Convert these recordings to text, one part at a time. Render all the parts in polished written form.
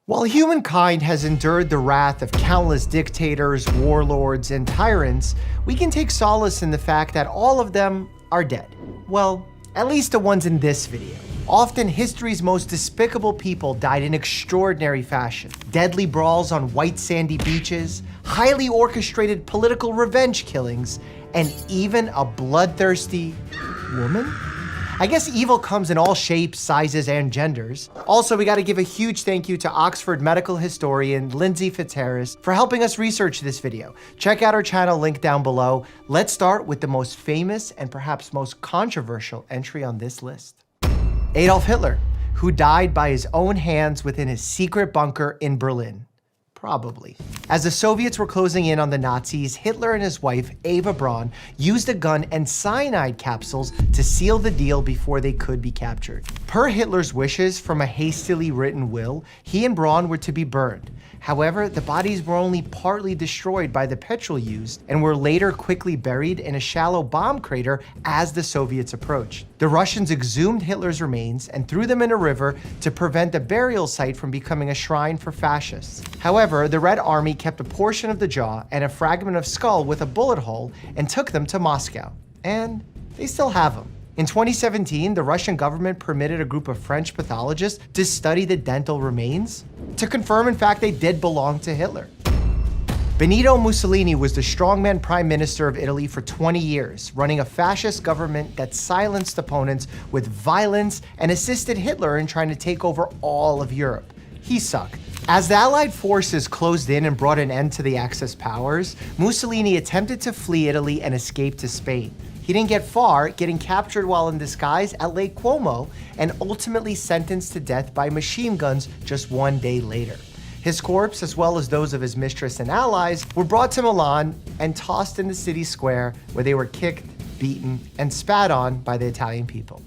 While humankind has endured the wrath of countless dictators, warlords, and tyrants, we can take solace in the fact that all of them are dead. Well, at least the ones in this video. Often history's most despicable people died in extraordinary fashion. Deadly brawls on white sandy beaches, highly orchestrated political revenge killings, and even a bloodthirsty woman? I guess evil comes in all shapes, sizes, and genders. Also, we gotta give a huge thank you to Oxford medical historian Lindsay Fitzharris for helping us research this video. Check out our channel, link down below. Let's start with the most famous and perhaps most controversial entry on this list. Adolf Hitler, who died by his own hands within his secret bunker in Berlin. Probably. As the Soviets were closing in on the Nazis, Hitler and his wife, Eva Braun, used a gun and cyanide capsules to seal the deal before they could be captured. Per Hitler's wishes from a hastily written will, he and Braun were to be burned. However, the bodies were only partly destroyed by the petrol used and were later quickly buried in a shallow bomb crater as the Soviets approached. The Russians exhumed Hitler's remains and threw them in a river to prevent the burial site from becoming a shrine for fascists. However, the Red Army kept a portion of the jaw and a fragment of skull with a bullet hole and took them to Moscow. And they still have them. In 2017, the Russian government permitted a group of French pathologists to study the dental remains to confirm, in fact, they did belong to Hitler. Benito Mussolini was the strongman prime minister of Italy for 20 years, running a fascist government that silenced opponents with violence and assisted Hitler in trying to take over all of Europe. He sucked. As the Allied forces closed in and brought an end to the Axis powers, Mussolini attempted to flee Italy and escape to Spain. He didn't get far, getting captured while in disguise at Lake Como and ultimately sentenced to death by machine guns just one day later. His corpse, as well as those of his mistress and allies, were brought to Milan and tossed in the city square where they were kicked, beaten, and spat on by the Italian people.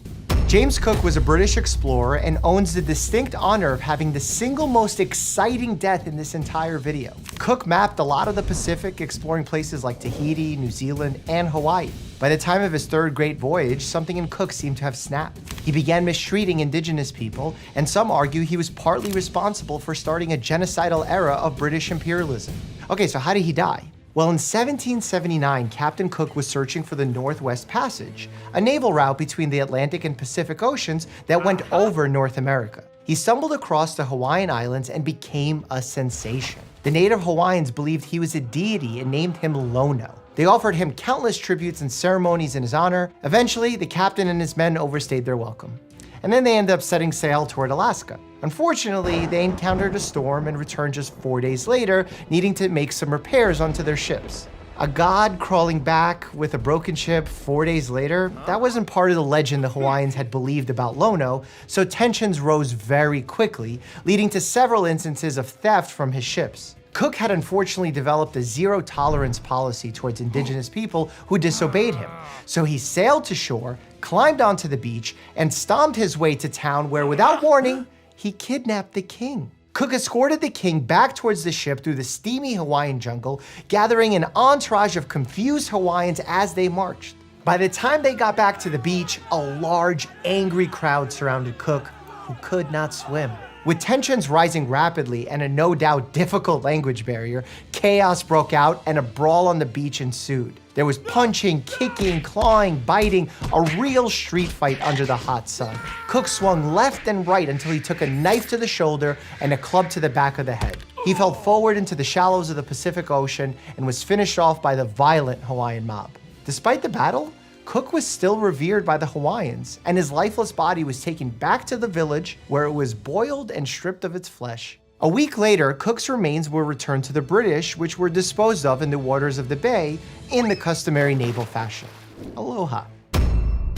James Cook was a British explorer and owns the distinct honor of having the single most exciting death in this entire video. Cook mapped a lot of the Pacific, exploring places like Tahiti, New Zealand, and Hawaii. By the time of his third great voyage, something in Cook seemed to have snapped. He began mistreating indigenous people, and some argue he was partly responsible for starting a genocidal era of British imperialism. Okay, so how did he die? Well, in 1779, Captain Cook was searching for the Northwest Passage, a naval route between the Atlantic and Pacific Oceans that went over North America. He stumbled across the Hawaiian Islands and became a sensation. The native Hawaiians believed he was a deity and named him Lono. They offered him countless tributes and ceremonies in his honor. Eventually, the captain and his men overstayed their welcome. And then they ended up setting sail toward Alaska. Unfortunately, they encountered a storm and returned just 4 days later, needing to make some repairs onto their ships. A god crawling back with a broken ship 4 days later, that wasn't part of the legend the Hawaiians had believed about Lono, so tensions rose very quickly, leading to several instances of theft from his ships. Cook had unfortunately developed a zero-tolerance policy towards indigenous people who disobeyed him, so he sailed to shore, climbed onto the beach, and stomped his way to town where, without warning, he kidnapped the king. Cook escorted the king back towards the ship through the steamy Hawaiian jungle, gathering an entourage of confused Hawaiians as they marched. By the time they got back to the beach, a large, angry crowd surrounded Cook, who could not swim. With tensions rising rapidly and a no doubt difficult language barrier, chaos broke out and a brawl on the beach ensued. There was punching, kicking, clawing, biting, a real street fight under the hot sun. Cook swung left and right until he took a knife to the shoulder and a club to the back of the head. He fell forward into the shallows of the Pacific Ocean and was finished off by the violent Hawaiian mob. Despite the battle, Cook was still revered by the Hawaiians, and his lifeless body was taken back to the village where it was boiled and stripped of its flesh. A week later, Cook's remains were returned to the British, which were disposed of in the waters of the bay in the customary naval fashion. Aloha.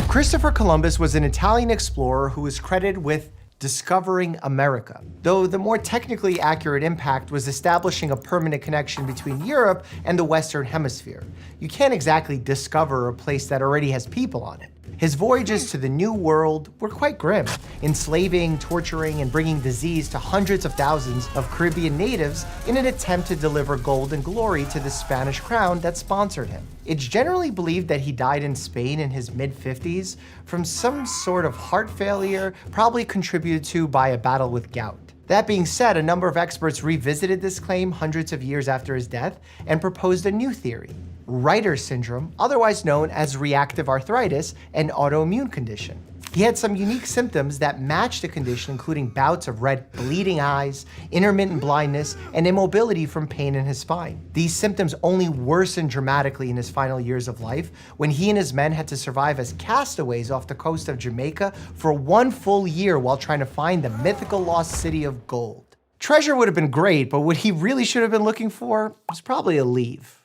Christopher Columbus was an Italian explorer who was credited with discovering America, though the more technically accurate impact was establishing a permanent connection between Europe and the Western Hemisphere. You can't exactly discover a place that already has people on it. His voyages to the New World were quite grim, enslaving, torturing, and bringing disease to hundreds of thousands of Caribbean natives in an attempt to deliver gold and glory to the Spanish crown that sponsored him. It's generally believed that he died in Spain in his mid-50s from some sort of heart failure, probably contributed to by a battle with gout. That being said, a number of experts revisited this claim hundreds of years after his death and proposed a new theory: Reiter syndrome, otherwise known as reactive arthritis, an autoimmune condition. He had some unique symptoms that matched the condition, including bouts of red bleeding eyes, intermittent blindness, and immobility from pain in his spine. These symptoms only worsened dramatically in his final years of life, when he and his men had to survive as castaways off the coast of Jamaica for 1 full year while trying to find the mythical lost city of gold. Treasure would have been great, but what he really should have been looking for was probably a leave.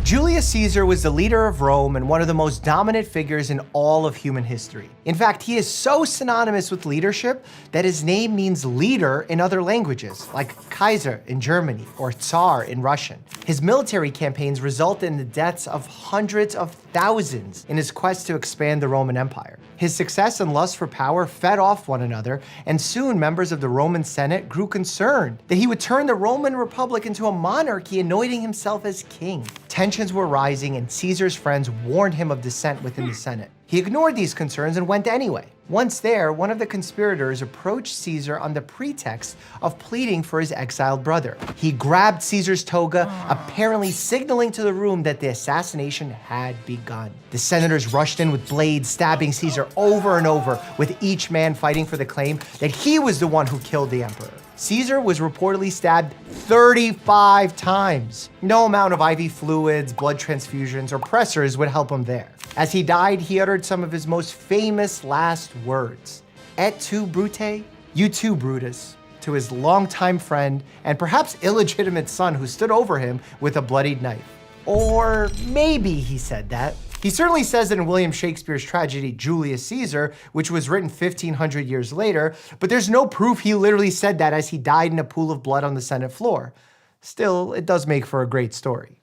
Julius Caesar was the leader of Rome and one of the most dominant figures in all of human history. In fact, he is so synonymous with leadership that his name means leader in other languages, like Kaiser in Germany or Tsar in Russian. His military campaigns resulted in the deaths of hundreds of thousands in his quest to expand the Roman Empire. His success and lust for power fed off one another, and soon members of the Roman Senate grew concerned that he would turn the Roman Republic into a monarchy, anointing himself as king. Tensions were rising, and Caesar's friends warned him of dissent within the Senate. He ignored these concerns and went anyway. Once there, one of the conspirators approached Caesar on the pretext of pleading for his exiled brother. He grabbed Caesar's toga, apparently signaling to the room that the assassination had begun. The senators rushed in with blades, stabbing Caesar over and over, with each man fighting for the claim that he was the one who killed the emperor. Caesar was reportedly stabbed 35 times. No amount of IV fluids, blood transfusions, or pressors would help him there. As he died, he uttered some of his most famous last words: "Et tu, Brute? You too, Brutus," to his longtime friend and perhaps illegitimate son who stood over him with a bloodied knife. Or maybe he said that. He certainly says it in William Shakespeare's tragedy Julius Caesar, which was written 1,500 years later, but there's no proof he literally said that as he died in a pool of blood on the Senate floor. Still, it does make for a great story.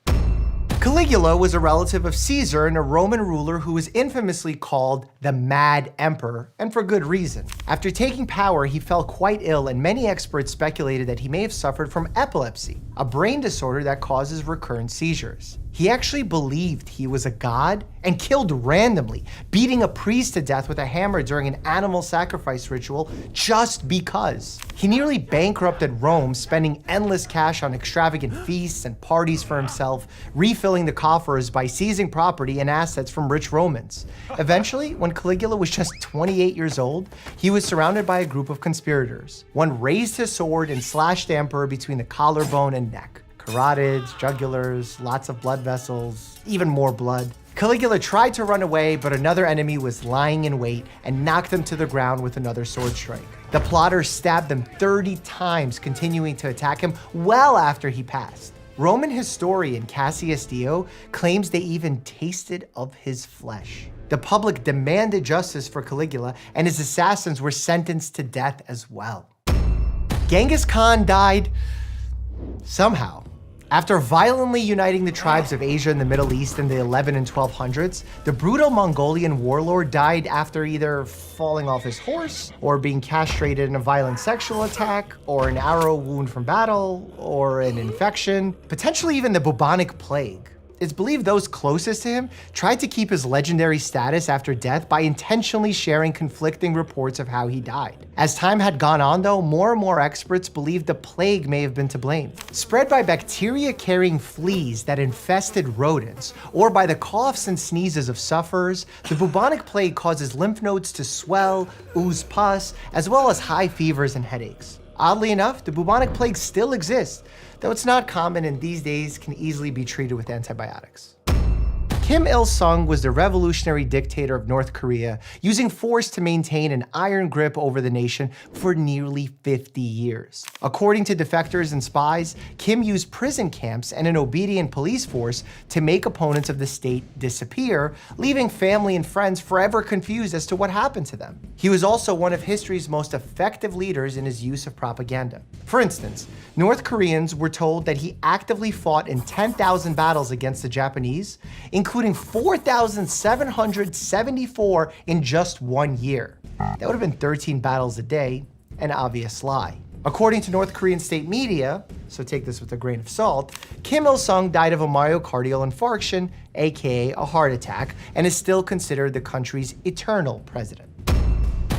Caligula was a relative of Caesar and a Roman ruler who was infamously called the Mad Emperor, and for good reason. After taking power, he fell quite ill, and many experts speculated that he may have suffered from epilepsy, a brain disorder that causes recurrent seizures. He actually believed he was a god and killed randomly, beating a priest to death with a hammer during an animal sacrifice ritual just because. He nearly bankrupted Rome, spending endless cash on extravagant feasts and parties for himself, refilling the coffers by seizing property and assets from rich Romans. Eventually, when Caligula was just 28 years old, he was surrounded by a group of conspirators. One raised his sword and slashed the emperor between the collarbone and neck. Carotids, jugulars, lots of blood vessels, even more blood. Caligula tried to run away, but another enemy was lying in wait and knocked him to the ground with another sword strike. The plotters stabbed him 30 times, continuing to attack him well after he passed. Roman historian Cassius Dio claims they even tasted of his flesh. The public demanded justice for Caligula, and his assassins were sentenced to death as well. Genghis Khan died somehow. After violently uniting the tribes of Asia and the Middle East in the 11 and 1200s, the brutal Mongolian warlord died after either falling off his horse, or being castrated in a violent sexual attack, or an arrow wound from battle, or an infection, potentially even the bubonic plague. It's believed those closest to him tried to keep his legendary status after death by intentionally sharing conflicting reports of how he died. As time had gone on though, more and more experts believed the plague may have been to blame. Spread by bacteria-carrying fleas that infested rodents, or by the coughs and sneezes of sufferers, the bubonic plague causes lymph nodes to swell, ooze pus, as well as high fevers and headaches. Oddly enough, the bubonic plague still exists, though it's not common and these days can easily be treated with antibiotics. Kim Il-sung was the revolutionary dictator of North Korea, using force to maintain an iron grip over the nation for nearly 50 years. According to defectors and spies, Kim used prison camps and an obedient police force to make opponents of the state disappear, leaving family and friends forever confused as to what happened to them. He was also one of history's most effective leaders in his use of propaganda. For instance, North Koreans were told that he actively fought in 10,000 battles against the Japanese, including 4,774 in just 1 year. That would have been 13 battles a day, an obvious lie. According to North Korean state media, so take this with a grain of salt, Kim Il-sung died of a myocardial infarction, aka a heart attack, and is still considered the country's eternal president.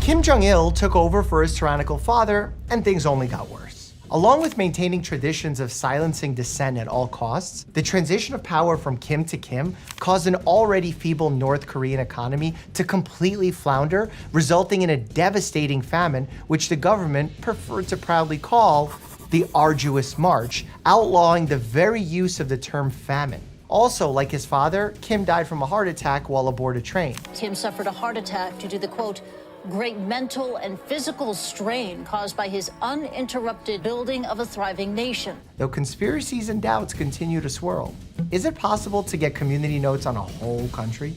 Kim Jong-il took over for his tyrannical father, and things only got worse. Along with maintaining traditions of silencing dissent at all costs, the transition of power from Kim to Kim caused an already feeble North Korean economy to completely flounder, resulting in a devastating famine, which the government preferred to proudly call the Arduous March, outlawing the very use of the term famine. Also, like his father, Kim died from a heart attack while aboard a train. Kim suffered a heart attack due to the, quote, great mental and physical strain caused by his uninterrupted building of a thriving nation. Though conspiracies and doubts continue to swirl, is it possible to get community notes on a whole country?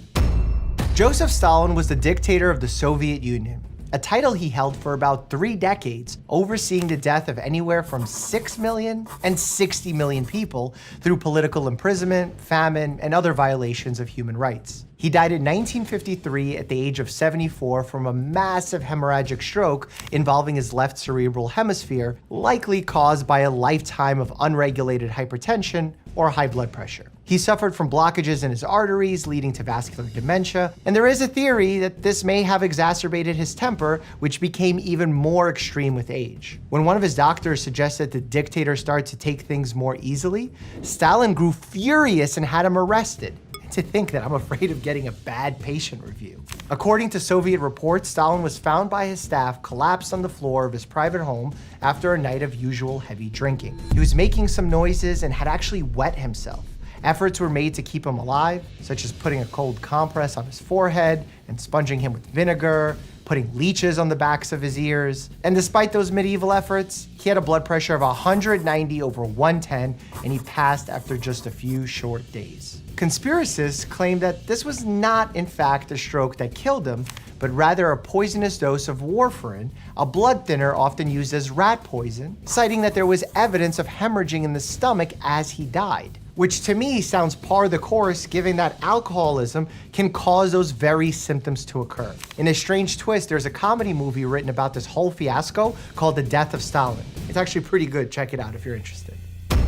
Joseph Stalin was the dictator of the Soviet Union, a title he held for about 3 decades, overseeing the death of anywhere from 6 million and 60 million people through political imprisonment, famine, and other violations of human rights. He died in 1953 at the age of 74 from a massive hemorrhagic stroke involving his left cerebral hemisphere, likely caused by a lifetime of unregulated hypertension or high blood pressure. He suffered from blockages in his arteries, leading to vascular dementia, and there is a theory that this may have exacerbated his temper, which became even more extreme with age. When one of his doctors suggested the dictator start to take things more easily, Stalin grew furious and had him arrested. To think that I'm afraid of getting a bad patient review. According to Soviet reports, Stalin was found by his staff collapsed on the floor of his private home after a night of usual heavy drinking. He was making some noises and had actually wet himself. Efforts were made to keep him alive, such as putting a cold compress on his forehead and sponging him with vinegar, putting leeches on the backs of his ears. And despite those medieval efforts, he had a blood pressure of 190/110, and he passed after just a few short days. Conspiracists claim that this was not, in fact, a stroke that killed him, but rather a poisonous dose of warfarin, a blood thinner often used as rat poison, citing that there was evidence of hemorrhaging in the stomach as he died. Which to me sounds par the course, given that alcoholism can cause those very symptoms to occur. In a strange twist, there's a comedy movie written about this whole fiasco called The Death of Stalin. It's actually pretty good, check it out if you're interested.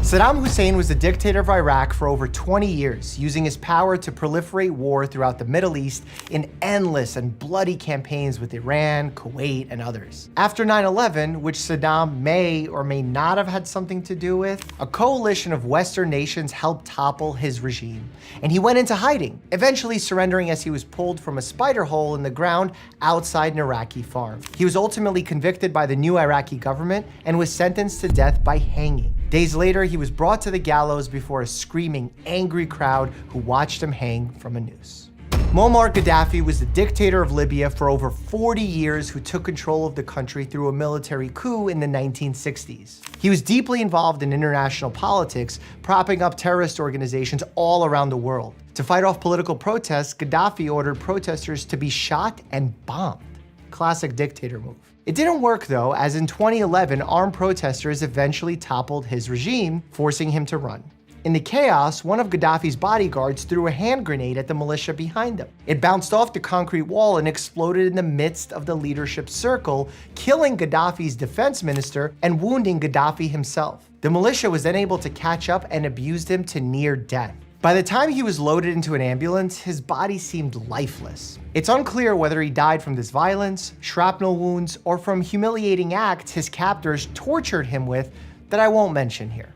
Saddam Hussein was the dictator of Iraq for over 20 years, using his power to proliferate war throughout the Middle East in endless and bloody campaigns with Iran, Kuwait, and others. After 9/11, which Saddam may or may not have had something to do with, a coalition of Western nations helped topple his regime, and he went into hiding, eventually surrendering as he was pulled from a spider hole in the ground outside an Iraqi farm. He was ultimately convicted by the new Iraqi government and was sentenced to death by hanging. Days later, he was brought to the gallows before a screaming, angry crowd who watched him hang from a noose. Muammar Gaddafi was the dictator of Libya for over 40 years who took control of the country through a military coup in the 1960s. He was deeply involved in international politics, propping up terrorist organizations all around the world. To fight off political protests, Gaddafi ordered protesters to be shot and bombed. Classic dictator move. It didn't work though, as in 2011, armed protesters eventually toppled his regime, forcing him to run. In the chaos, one of Gaddafi's bodyguards threw a hand grenade at the militia behind him. It bounced off the concrete wall and exploded in the midst of the leadership circle, killing Gaddafi's defense minister and wounding Gaddafi himself. The militia was then able to catch up and abused him to near death. By the time he was loaded into an ambulance, his body seemed lifeless. It's unclear whether he died from this violence, shrapnel wounds, or from humiliating acts his captors tortured him with that I won't mention here.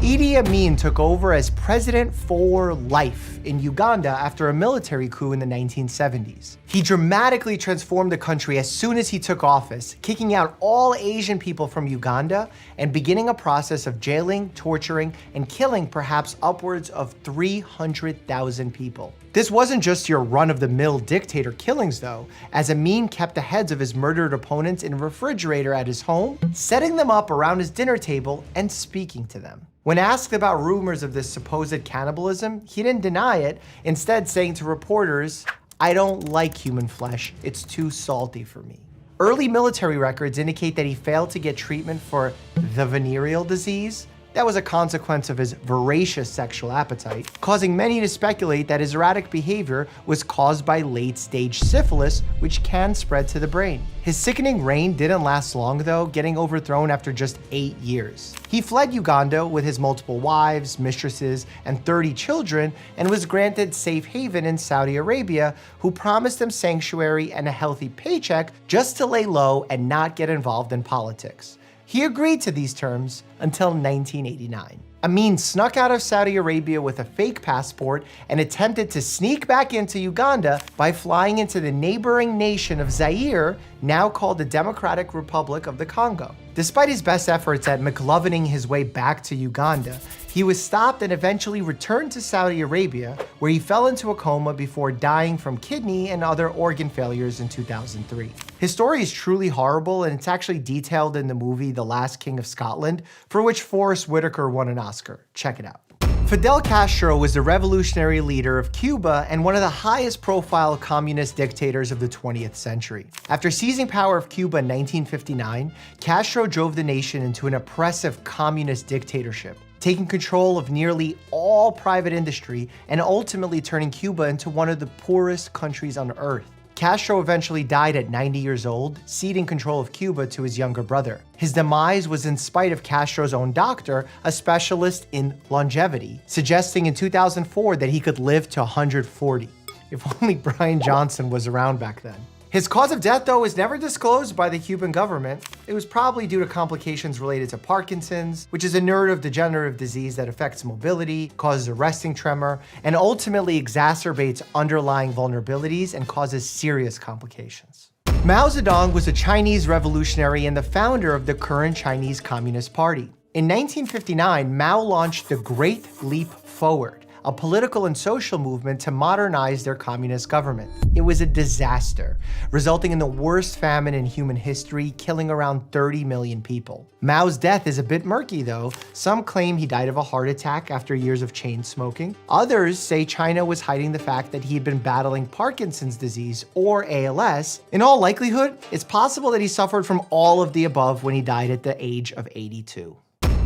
Idi Amin took over as president for life in Uganda after a military coup in the 1970s. He dramatically transformed the country as soon as he took office, kicking out all Asian people from Uganda and beginning a process of jailing, torturing, and killing perhaps upwards of 300,000 people. This wasn't just your run-of-the-mill dictator killings though, as Amin kept the heads of his murdered opponents in a refrigerator at his home, setting them up around his dinner table and speaking to them. When asked about rumors of this supposed cannibalism, he didn't deny it, instead saying to reporters, "I don't like human flesh, it's too salty for me." Early military records indicate that he failed to get treatment for the venereal disease, That was a consequence of his voracious sexual appetite, causing many to speculate that his erratic behavior was caused by late-stage syphilis, which can spread to the brain. His sickening reign didn't last long though, getting overthrown after just 8 years. He fled Uganda with his multiple wives, mistresses, and 30 children, and was granted safe haven in Saudi Arabia, who promised him sanctuary and a healthy paycheck just to lay low and not get involved in politics. He agreed to these terms until 1989. Amin snuck out of Saudi Arabia with a fake passport and attempted to sneak back into Uganda by flying into the neighboring nation of Zaire, now called the Democratic Republic of the Congo. Despite his best efforts at McLovening his way back to Uganda, he was stopped and eventually returned to Saudi Arabia, where he fell into a coma before dying from kidney and other organ failures in 2003. His story is truly horrible, and it's actually detailed in the movie The Last King of Scotland, for which Forrest Whitaker won an Oscar. Check it out. Fidel Castro was the revolutionary leader of Cuba and one of the highest profile communist dictators of the 20th century. After seizing power of Cuba in 1959, Castro drove the nation into an oppressive communist dictatorship, taking control of nearly all private industry and ultimately turning Cuba into one of the poorest countries on earth. Castro eventually died at 90 years old, ceding control of Cuba to his younger brother. His demise was in spite of Castro's own doctor, a specialist in longevity, suggesting in 2004 that he could live to 140. If only Brian Johnson was around back then. His cause of death, though, was never disclosed by the Cuban government. It was probably due to complications related to Parkinson's, which is a neurodegenerative disease that affects mobility, causes a resting tremor, and ultimately exacerbates underlying vulnerabilities and causes serious complications. Mao Zedong was a Chinese revolutionary and the founder of the current Chinese Communist Party. In 1959, Mao launched the Great Leap Forward, a political and social movement to modernize their communist government. It was a disaster, resulting in the worst famine in human history, killing around 30 million people. Mao's death is a bit murky though. Some claim he died of a heart attack after years of chain smoking. Others say China was hiding the fact that he had been battling Parkinson's disease or ALS. In all likelihood, it's possible that he suffered from all of the above when he died at the age of 82.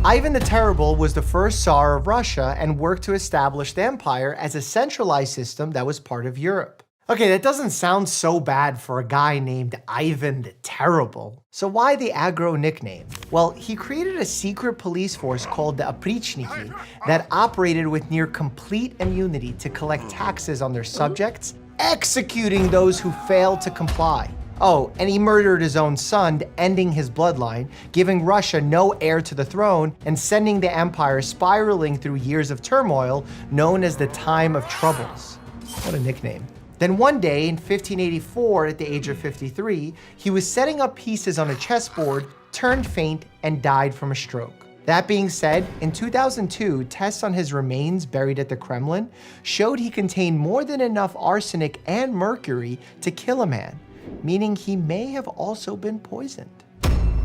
Ivan the Terrible was the first Tsar of Russia and worked to establish the empire as a centralized system that was part of Europe. Okay, that doesn't sound so bad for a guy named Ivan the Terrible. So why the aggro nickname? Well, he created a secret police force called the Oprichniki that operated with near complete immunity to collect taxes on their subjects, executing those who failed to comply. Oh, and he murdered his own son, ending his bloodline, giving Russia no heir to the throne, and sending the empire spiraling through years of turmoil known as the Time of Troubles. What a nickname. Then one day in 1584, at the age of 53, he was setting up pieces on a chessboard, turned faint, and died from a stroke. That being said, in 2002, tests on his remains buried at the Kremlin showed he contained more than enough arsenic and mercury to kill a man, meaning he may have also been poisoned.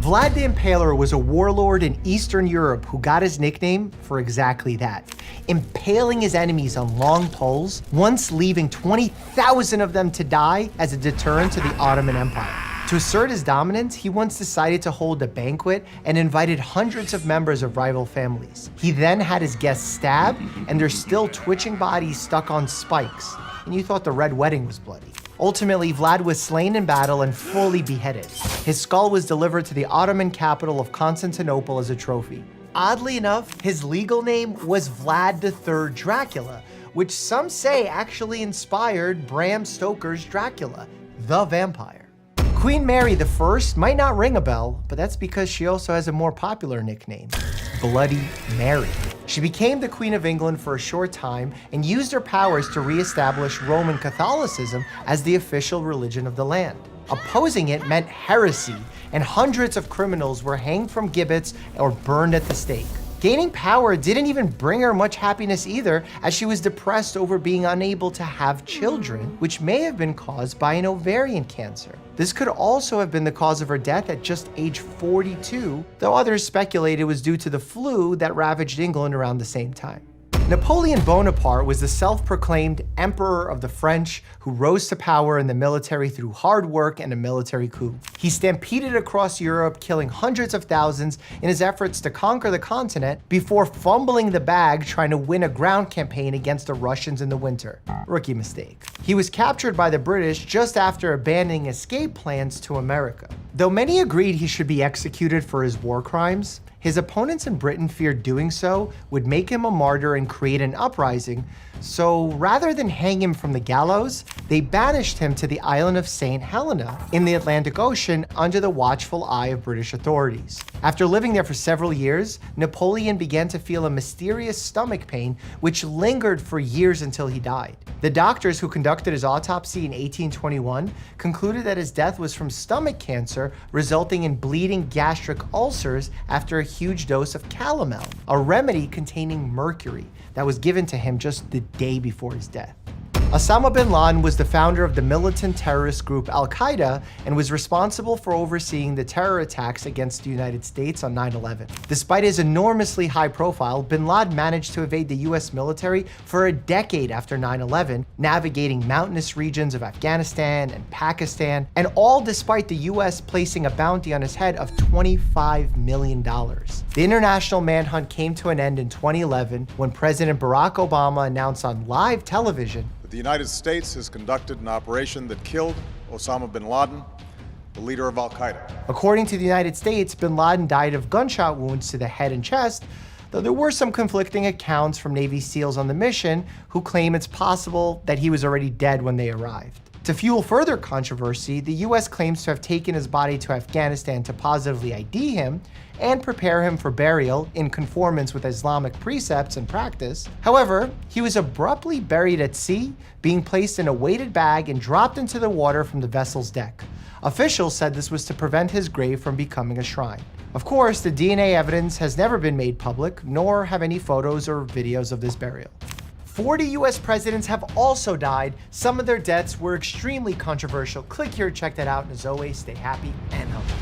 Vlad the Impaler was a warlord in Eastern Europe who got his nickname for exactly that, impaling his enemies on long poles, once leaving 20,000 of them to die as a deterrent to the Ottoman Empire. To assert his dominance, he once decided to hold a banquet and invited hundreds of members of rival families. He then had his guests stabbed and their still twitching bodies stuck on spikes, and you thought the Red Wedding was bloody. Ultimately, Vlad was slain in battle and fully beheaded. His skull was delivered to the Ottoman capital of Constantinople as a trophy. Oddly enough, his legal name was Vlad III Dracula, which some say actually inspired Bram Stoker's Dracula, the vampire. Queen Mary I might not ring a bell, but that's because she also has a more popular nickname, Bloody Mary. She became the Queen of England for a short time and used her powers to reestablish Roman Catholicism as the official religion of the land. Opposing it meant heresy, and hundreds of criminals were hanged from gibbets or burned at the stake. Gaining power didn't even bring her much happiness either, as she was depressed over being unable to have children, which may have been caused by an ovarian cancer. This could also have been the cause of her death at just age 42, though others speculate it was due to the flu that ravaged England around the same time. Napoleon Bonaparte was the self-proclaimed emperor of the French who rose to power in the military through hard work and a military coup. He stampeded across Europe, killing hundreds of thousands in his efforts to conquer the continent before fumbling the bag trying to win a ground campaign against the Russians in the winter. Rookie mistake. He was captured by the British just after abandoning escape plans to America. Though many agreed he should be executed for his war crimes, his opponents in Britain feared doing so would make him a martyr and create an uprising, so rather than hang him from the gallows, they banished him to the island of St. Helena in the Atlantic Ocean under the watchful eye of British authorities. After living there for several years, Napoleon began to feel a mysterious stomach pain which lingered for years until he died. The doctors who conducted his autopsy in 1821 concluded that his death was from stomach cancer resulting in bleeding gastric ulcers after a huge dose of calomel, a remedy containing mercury that was given to him just the day before his death. Osama bin Laden was the founder of the militant terrorist group Al-Qaeda and was responsible for overseeing the terror attacks against the United States on 9/11. Despite his enormously high profile, bin Laden managed to evade the US military for a decade after 9/11, navigating mountainous regions of Afghanistan and Pakistan, and all despite the US placing a bounty on his head of $25 million. The international manhunt came to an end in 2011 when President Barack Obama announced on live television, "The United States has conducted an operation that killed Osama bin Laden, the leader of Al-Qaeda." According to the United States, bin Laden died of gunshot wounds to the head and chest, though there were some conflicting accounts from Navy SEALs on the mission who claim it's possible that he was already dead when they arrived. To fuel further controversy, the US claims to have taken his body to Afghanistan to positively ID him and prepare him for burial in conformance with Islamic precepts and practice. However, he was abruptly buried at sea, being placed in a weighted bag and dropped into the water from the vessel's deck. Officials said this was to prevent his grave from becoming a shrine. Of course, the DNA evidence has never been made public, nor have any photos or videos of this burial. 40 US presidents have also died. Some of their deaths were extremely controversial. Click here to check that out, and as always, stay happy and healthy.